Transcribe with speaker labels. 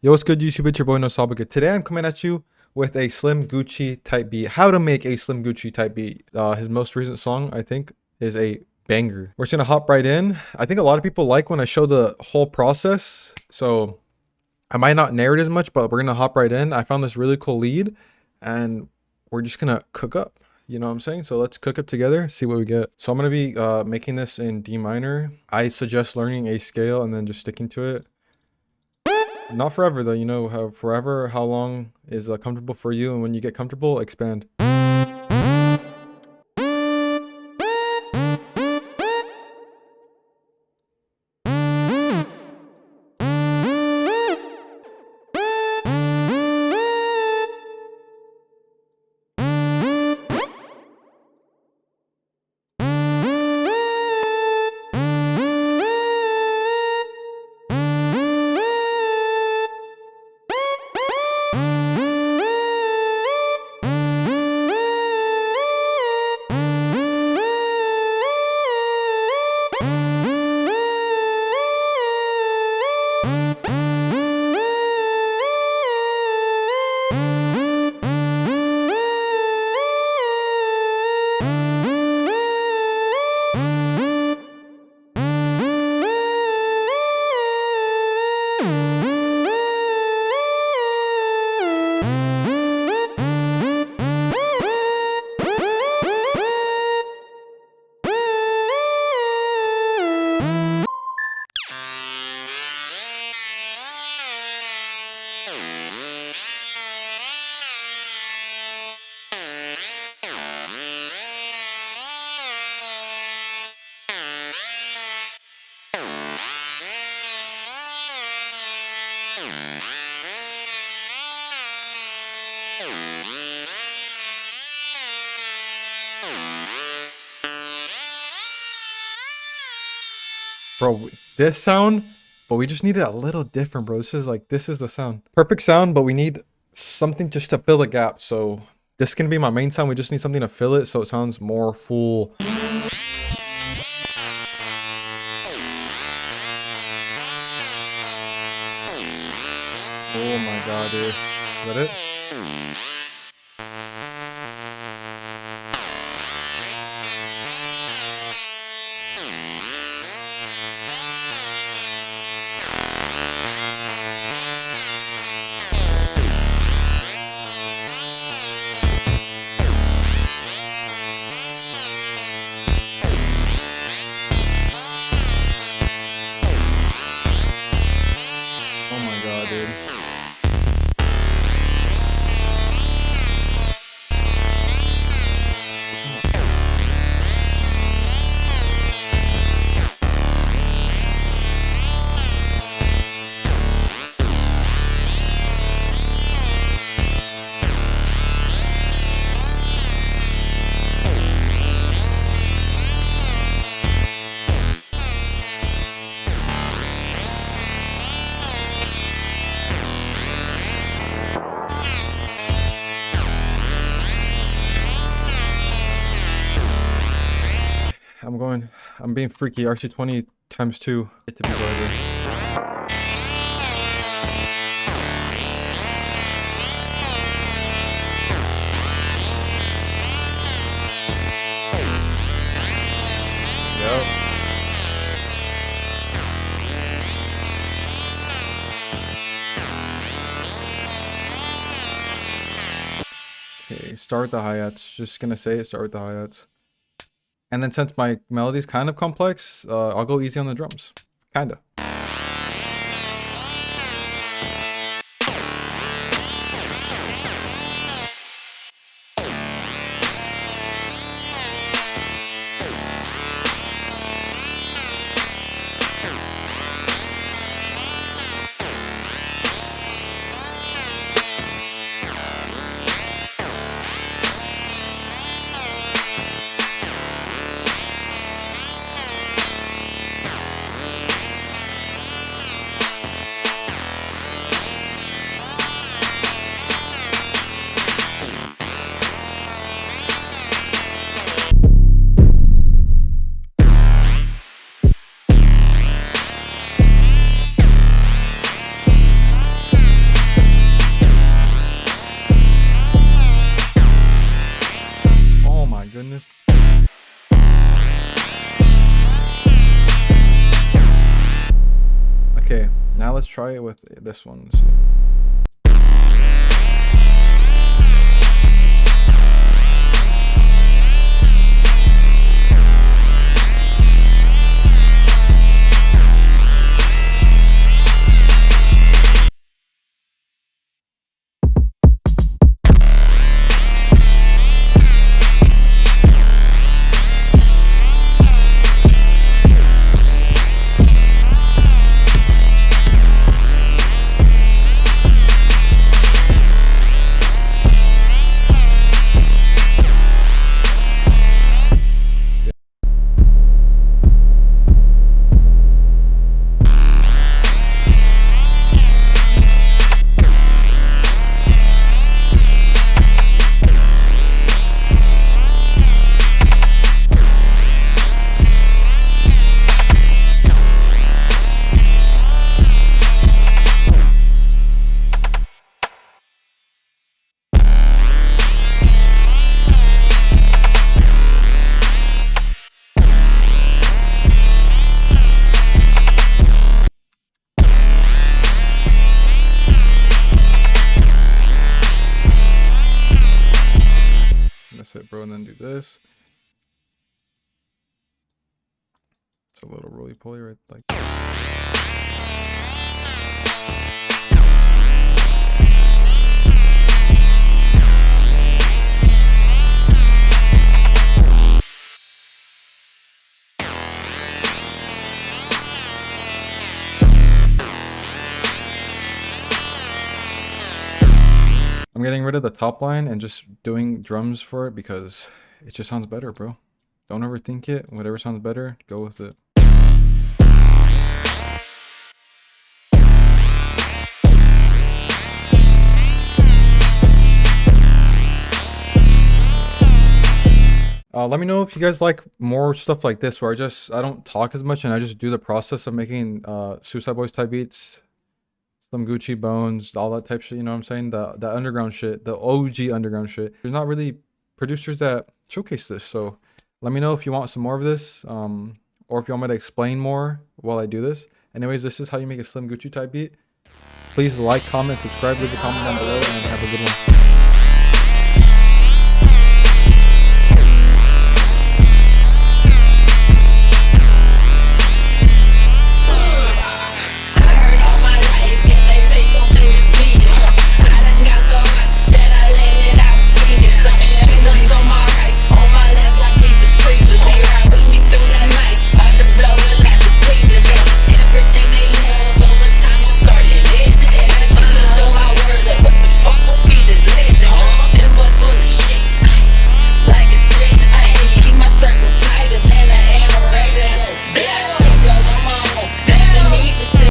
Speaker 1: Yo, what's good, YouTube? It's your boy Nosabaga. Today I'm coming at you with a Slim Gucci type beat. How to make a Slim Gucci type beat. His most recent song, I think, is a banger. We're just gonna hop right in. I think a lot of people like when I show the whole process, so I might not narrate as much, but we're gonna hop right in. I found this really cool lead, and we're just gonna cook up. You know what I'm saying? So let's cook up together, see what we get. So I'm gonna be making this in D minor. I suggest learning a scale and then just sticking to it. Not forever though, you know, how long is comfortable for you, and when you get comfortable, expand. Bro, this sound, but we just need it a little different, bro. This is the sound. Perfect sound, but we need something just to fill the gap. So this is gonna be my main sound. We just need something to fill it so it sounds more full. Oh my god, dude. Is that it? Oh my god, dude. I'm being freaky. RC20 times 2. Get to be larger. Yep. Okay, start with the hi-hats. Just gonna say it, start with the hi-hats. And then since my melody's kind of complex, I'll go easy on the drums. Kinda. let's try it with this one. Let's see. That's it, bro, and then do this. It's a little roly-poly right like I'm getting rid of the top line and just doing drums for it because it just sounds better, bro. Don't overthink it. Whatever sounds better, go with it. Let me know if you guys like more stuff like this where I don't talk as much and I just do the process of making Suicide Boys type beats. Some Gucci Bones, all that type shit, you know what I'm saying? The underground shit, the OG underground shit. There's not really producers that showcase this, so let me know if you want some more of this, or if you want me to explain more while I do this. Anyways, this is how you make a Slim Gucci type beat. Please like, comment, subscribe, leave a comment down below, and have a good one.